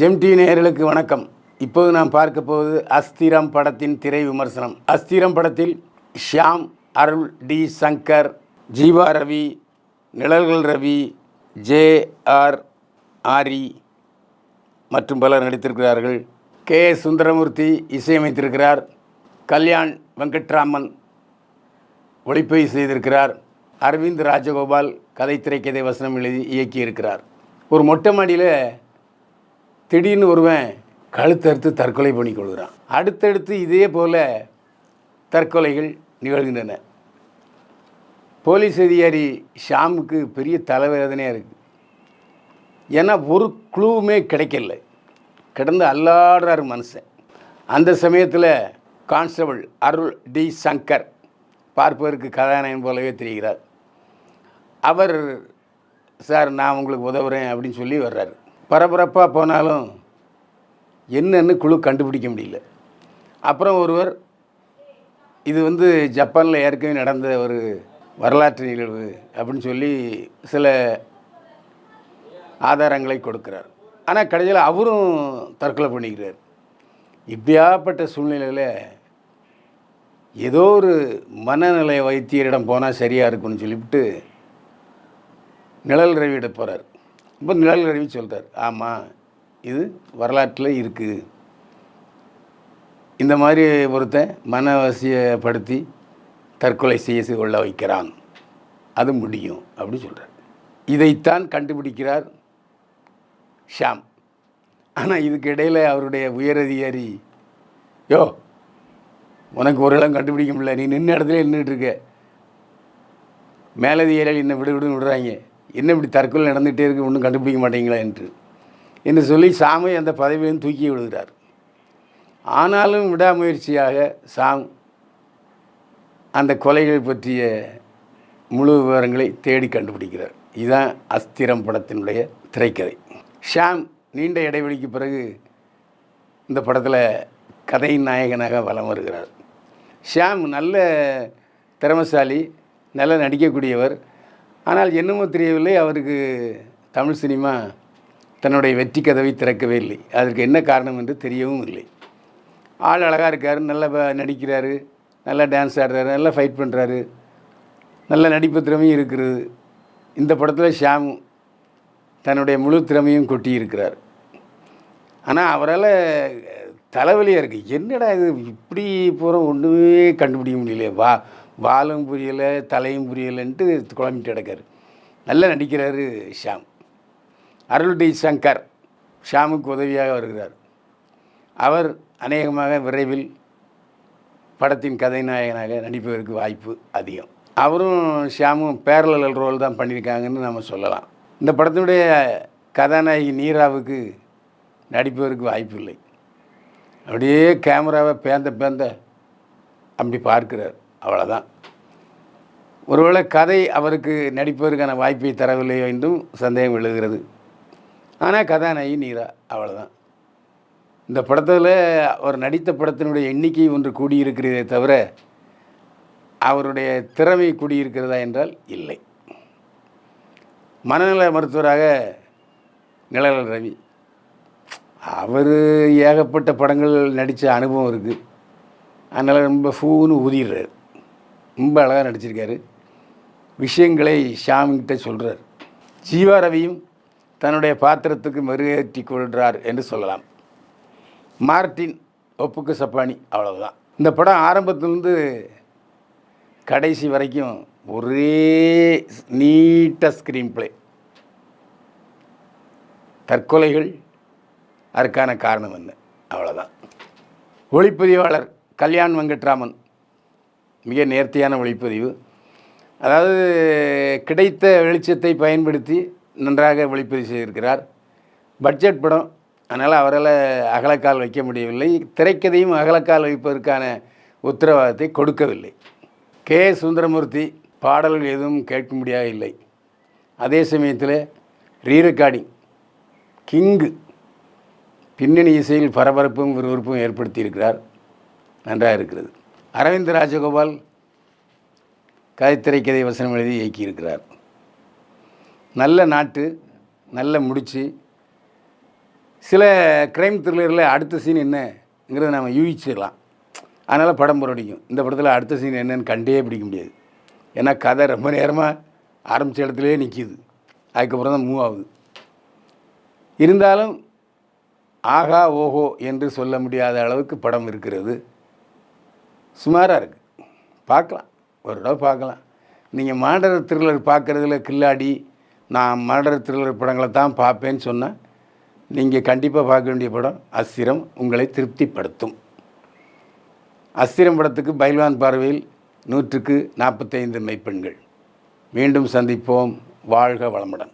GeM TV நேயர்களுக்கு வணக்கம். இப்போது நாம் பார்க்க போவது அஸ்திரம் படத்தின் திரை விமர்சனம். அஸ்திரம் படத்தில் ஷியாம், அருள், டி சங்கர், ஜீவா ரவி, நிழல்கள் ரவி, ஜே.ஆர். ஆரி மற்றும் பலர் நடித்திருக்கிறார்கள். கே. சுந்தரமூர்த்தி இசையமைத்திருக்கிறார். கல்யாண் வெங்கட்ராமன் ஒளிப்பதிவு செய்திருக்கிறார். அரவிந்த் ராஜகோபால் கதை, திரைக்கதை, வசனம் எழுதி இயக்கியிருக்கிறார். ஒரு மொட்டை மாடியில் திடீர்னு ஒருவன் கழுத்தறுத்து தற்கொலை பண்ணிக்கொள்கிறான். அடுத்தடுத்து இதே போல் தற்கொலைகள் நிகழ்கின்றன. போலீஸ் அதிகாரி ஷாமுக்கு பெரிய தலைவேதனையாக இருக்குது. ஏன்னா ஒரு க்ளூவுமே கிடைக்கல, கிடந்து அல்லாடுறாரு மனுஷன். அந்த சமயத்தில் கான்ஸ்டபிள் அருள், டி சங்கர் பார்ப்பதற்கு கதாநாயகன் போலவே தெரிகிறார். அவர், சார் நான் உங்களுக்கு உதவுறேன் அப்படின்னு சொல்லி வர்றாரு. பரபரப்பாக போனாலும் என்னன்னு குழு கண்டுபிடிக்க முடியல. அப்புறம் ஒருவர், இது ஜப்பானில் ஏற்கனவே நடந்த ஒரு வரலாற்று நிகழ்வு அப்படின்னு சொல்லி சில ஆதாரங்களை கொடுக்குறார். ஆனால் கடைசியில் அவரும் தற்கொலை பண்ணிக்கிறார். இப்படியாப்பட்ட சூழ்நிலையில் ஏதோ ஒரு மனநிலை வைத்தியரிடம் போனால் சரியாக இருக்குன்னு சொல்லிவிட்டு நிழல் ரவியிட போகிறார். இப்போ நிழல் ரவி சொல்கிறார், ஆமாம் இது வரலாற்றில் இருக்குது, இந்த மாதிரி ஒருத்தன் மனவசியப்படுத்தி தற்கொலை செய்ய கொள்ள வைக்கிறான், அது முடியும் அப்படின்னு சொல்கிறார். இதைத்தான் கண்டுபிடிக்கிறார் ஷியாம். ஆனால் இதுக்கு இடையில் அவருடைய உயரதிகாரி, யோ உனக்கு ஒரு இடம் கண்டுபிடிக்க முடியல, நீ நின்ன இடத்துல நின்றுட்டுருக்க, மேலதிகாரிகள் என்ன விடுன்னு விடுறாங்க, என்ன இப்படி தற்கொலை நடந்துகிட்டே இருக்குது, ஒன்றும் கண்டுபிடிக்க மாட்டீங்களா என்று சொல்லி சாமை அந்த பதவியிலும் தூக்கி விடுகிறார். ஆனாலும் விடாமுயற்சியாக சாம் அந்த கொலைகள் பற்றிய முழு விவரங்களை தேடி கண்டுபிடிக்கிறார். இதுதான் அஸ்திரம் படத்தினுடைய திரைக்கதை. ஷியாம் நீண்ட இடைவெளிக்கு பிறகு இந்த படத்தில் கதையின் நாயகனாக வலம் வருகிறார். ஷியாம் நல்ல திறமைசாலி, நல்ல நடிக்கக்கூடியவர். ஆனால் என்னமோ தெரியவில்லை, அவருக்கு தமிழ் சினிமா தன்னுடைய வெற்றி கதவை திறக்கவே இல்லை. அதற்கு என்ன காரணம் என்று தெரியவும் இல்லை. ஆள் அழகாக இருக்கார், நல்லா நடிக்கிறாரு, நல்லா டான்ஸ் ஆடுறாரு, நல்லா ஃபைட் பண்ணுறாரு, நல்ல நடிப்பு திறமையும் இருக்கிறது. இந்த படத்தில் ஷியாம் தன்னுடைய முழு திறமையும் கொட்டி இருக்கிறார். ஆனால் அவரால் தலைவலியாக இருக்குது. என்னடா இது இப்படி போகிறோம், ஒன்றுமே கண்டுபிடிக்க முடியல, வாலும் புரியலை தலையும் புரியலைன்ட்டு குழம்பிட்டு கிடக்காரு. நல்லா நடிக்கிறாரு ஷியாம். அருள், டி சங்கர் ஷியாமுக்கு உதவியாக வருகிறார். அவர் அநேகமாக விரைவில் படத்தின் கதைநாயகனாக நடிப்பதற்கு வாய்ப்பு அதிகம். அவரும் ஷியாமும் பேரலல் ரோல் தான் பண்ணியிருக்காங்கன்னு நம்ம சொல்லலாம். இந்த படத்தினுடைய கதாநாயகி நீராவுக்கு நடிப்பதற்கு வாய்ப்பு இல்லை. அப்படியே கேமராவை பேந்த அப்படி பார்க்கிறார், அவ்வளோதான். ஒருவேளை கதை அவருக்கு நடிப்பதற்கான வாய்ப்பை தரவில்லையோ என்றும் சந்தேகம் எழுகிறது. ஆனால் கதாநாயகி நீரா, அவ்வளோதான். இந்த படத்தில் அவர் நடித்த படத்தினுடைய எண்ணிக்கை ஒன்று கூடியிருக்கிறதே தவிர அவருடைய திறமை கூடியிருக்கிறதா என்றால் இல்லை. மனநல மருத்துவராக நிழல்கள் ரவி, அவர் ஏகப்பட்ட படங்கள் நடித்த அனுபவம் இருக்குது. அதனால் ரொம்ப ஃபூன்னு ஊதிடுறார். ரொம்ப அழகாக நடிச்சிருக்காரு. விஷயங்களை ஷியாம்கிட்ட சொல்கிறார். ஜீவா ரவியும் தன்னுடைய பாத்திரத்துக்கு மெருகேற்றி கொள்கிறார் என்று சொல்லலாம். மார்ட்டின் ஒப்புக்கு சப்பானி, அவ்வளவுதான். இந்த படம் ஆரம்பத்திலிருந்து கடைசி வரைக்கும் ஒரே நீட்டாக ஸ்க்ரீன் பிளே. தற்கொலைகள் அதற்கான காரணம் என்ன, அவ்வளோதான். ஒளிப்பதிவாளர் கல்யாண் வெங்கட்ராமன் மிக நேர்த்தியான ஒளிப்பதிவு. அதாவது கிடைத்த வெளிச்சத்தை பயன்படுத்தி நன்றாக ஒளிப்பதிவு செய்திருக்கிறார். பட்ஜெட் படம், அதனால் அவரால் அகலக்கால் வைக்க முடியவில்லை. திரைக்கதையும் அகலக்கால் வைப்பதற்கான உத்தரவாதத்தை கொடுக்கவில்லை. கே. சுந்தரமூர்த்தி பாடல்கள் எதுவும் கேட்க முடியாது இல்லை. அதே சமயத்தில் ரீரெக்கார்டிங் கிங்கு பின்னணி இசையில் பரபரப்பும் விறுவிறுப்பும் ஏற்படுத்தியிருக்கிறார். நன்றாக இருக்கிறது. அரவிந்த் ராஜகோபால் கதை, திரைக்கதை, வசனம் எழுதி இயக்கியிருக்கிறார். நல்ல நாட்டு, நல்ல முடிச்சு, சில க்ரைம் த்ரில்லரில் அடுத்த சீன் என்னங்கிறத நம்ம யூகிச்சிடலாம். அதனால் படம் புரடிக்கும். இந்த படத்தில் அடுத்த சீன் என்னன்னு கண்டே பிடிக்க முடியாது. ஏன்னா கதை ரொம்ப நேரமாக ஆரம்பித்த இடத்துலையே நிற்கிது. அதுக்கப்புறம் தான் மூவ் ஆகுது. இருந்தாலும் ஆகா ஓஹோ என்று சொல்ல முடியாத அளவுக்கு படம் இருக்கிறது. சுமாராக இருக்குது, பார்க்கலாம், ஒரு தடவை பார்க்கலாம். நீங்கள் மர்டர் த்ரில்லர் பார்க்குறதுல கில்லாடி, நான் மர்டர் த்ரில்லர் படங்களை தான் பார்ப்பேன்னு சொன்னால் நீங்கள் கண்டிப்பாக பார்க்க வேண்டிய படம் அஸ்திரம் உங்களை திருப்திப்படுத்தும். அஸ்திரம் படத்துக்கு பைல்வான் பார்வையில் 100க்கு 45 மெய்ப்பெண்கள். மீண்டும் சந்திப்போம். வாழ்க வளமுடன்.